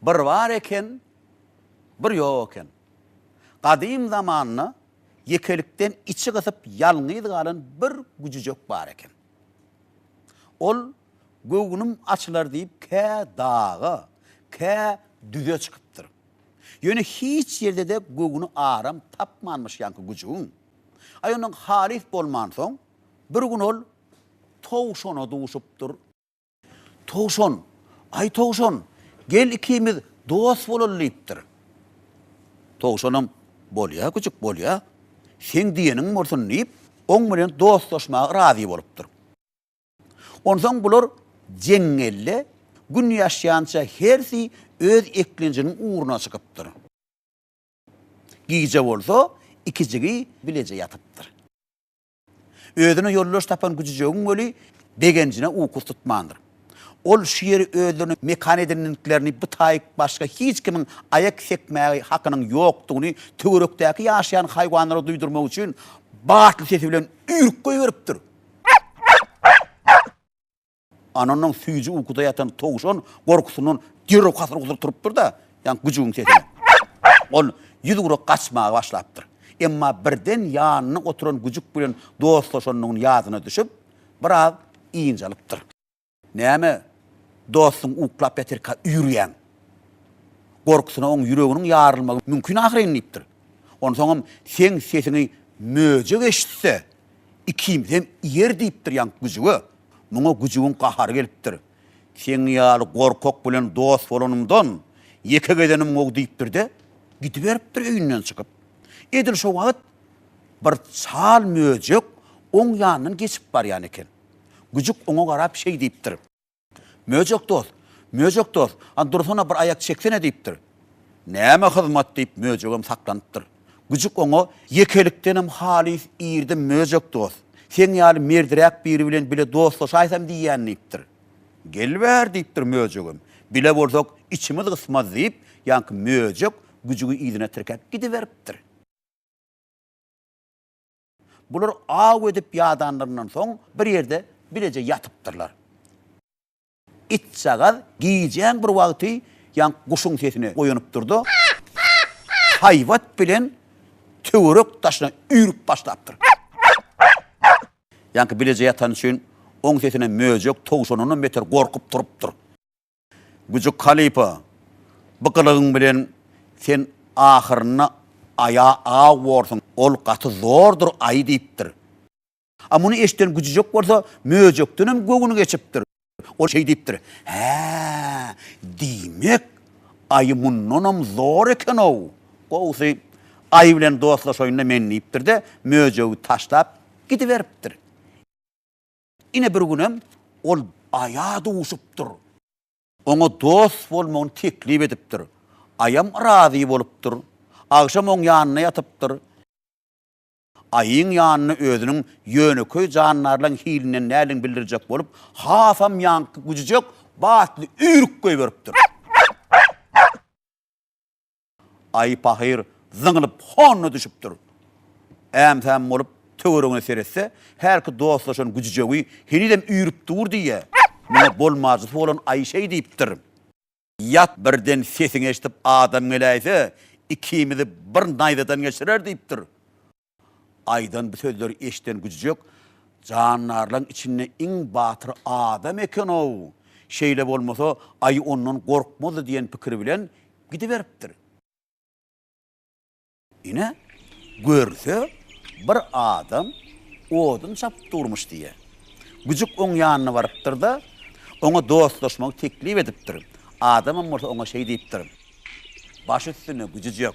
Bir var eken, bir yok eken. Kadim zamanını yekelikten içi kısıp yalnıydı kalan bir gücücök var eken. Ol göğünüm açılar deyip ke dağı, ke düze çıkıptır. Yönü hiç yerde de göğünü aram tapmanmış yankı gücüğün. Ay onun halif bolman son, bir gün ol toğuşona doğuşuptur. Toğuşon, ay toğuşon, gel ikimiz dost bolol deyiptir. Toğuşonum, bolya küçük bolya, sen diyenin morsun deyip, on bilen dostlaşmağa razı boluptur. Ondan bular cengelle, gün yaşayança hersi öz eklincinin uğruna çıkıptır. Giyce olsa, ikicigi bilece yatıptır. Özünü yolloş tapan gücücüğün böyle begencine ukus tutmandır. Ol şiiri özünü mekanedinliklerini bıtayık başka hiç kimin ayak sekmeye hakkının yoktuğunu tügürükteki yaşayan hayvanları duydurmak için batıl sesi bilen ürük koyuveriptir. Ananın suyucu uykuda yatan toğuşun korkusunun dirok kasır kusur turuptur da yani gücüğün sesini. Ol yüzüğürü kaçmaya başlaptır. Emma birden yanına oturan gücük bilen dostlaşanının yazına düşüp biraz iyincalıptır. Neyme? Dostun uklap etirka yürüyen. Korkusuna onun yüreğinin yarılmak mümkün ahirenliyiptir. Onun sonra sen sesini möcek eşitse ikimiz hem yer deyiptir yan gücüğü. Buna gücüğün kahar geliptir. Sen yalı korkok bilen dost olanımdan yeke gedenim o deyiptir de gidiveriptir öyünden çıkıp. Edil şu vakit bir çal möcek on yanından geçip var yani eken. Gücük ona karab şey deyiptir. Möcek dost. Dursana bir ayak çeksene deyiptir. Neme hizmet deyip möceğim saklanıptır. Gücük ona yekeliktenim halis iyirdim möcek dost. Sen yalı merdirek biri bilen bile dostlaşaysam diyen deyiptir. Gel ver deyiptir möceğim. Bile bolsak içimiz kısmaz deyip yankı möcek gücüğü iyidine tirkep gidiveriptir. Bular ağ edip yadanlarından son bir yerde bilece yatıptırlar. İç çagaz giyeceğin bir vakti yan kuşun sesini koyunup durdu. Hayvat bilen tüvürük taşına ürüp başlaptır. Yankı bilece yatan için on sesine möcek toğuşonunun beter korkup turuptur. Gücük kalipa bıkılığın bilen sen ahırına aya ağa vorsun. Ol katı zordur ay deyiptir. Ama bunu eşten gücücek varsa möcektenim göğünü geçiptir. O şey deyiptir. Demek ayı munnunum zor eken o. Koğusu ayı bilen dostlaşoyunda men deyiptir de möceği taşlap gidiveriptir. Yine bir günüm ol aya doğuşuptur. Ona dost olmağını teklif ediptir. Ayam razı boluptur. Akşam on yanına yatıptır. Ayın yanına özünün yönüköy canlarla hilinin nälin bildirecek bolup hafam yankı gücücek batlı ürük koyuveriptir. Ay pahir zıngılıp honnu düşüptür. Ämsem bolup töwerüne seretse herki dostlaşan gücüceği henidem ürüp dur diye. Mene bolmazı olan ay şey deyiptir. Yat birden sesini eşitip adam gelayse ikimizi bir naydadan geçirer deyiptir. Aydan bu sözleri eşten gücücek, canlarla içine in batır adam eken o. Şeyle olmasa ay ondan korkmadı diyen fikri bilen gidiveriptir. Yine görse bir adam odun çapıp durmuş diye. Gücük on yanına varıptır da ona dostlaşmak teklif ediptir. Adamın orta ona şey deyiptir. Baş üstüne gücücek.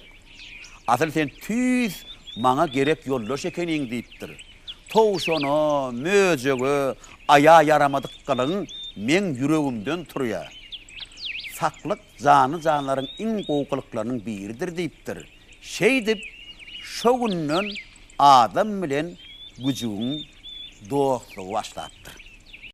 Asıl sen tüz mana gerek yollaş ekenin deyiptir. Toğuşonu, möceği, aya yaramadık kalın men yüreğimden turuya. Saklık canların in qoğuluklarının biridir deyiptir. Şey deyip şu günden adam bilen gücüğün dostluğu başlattır.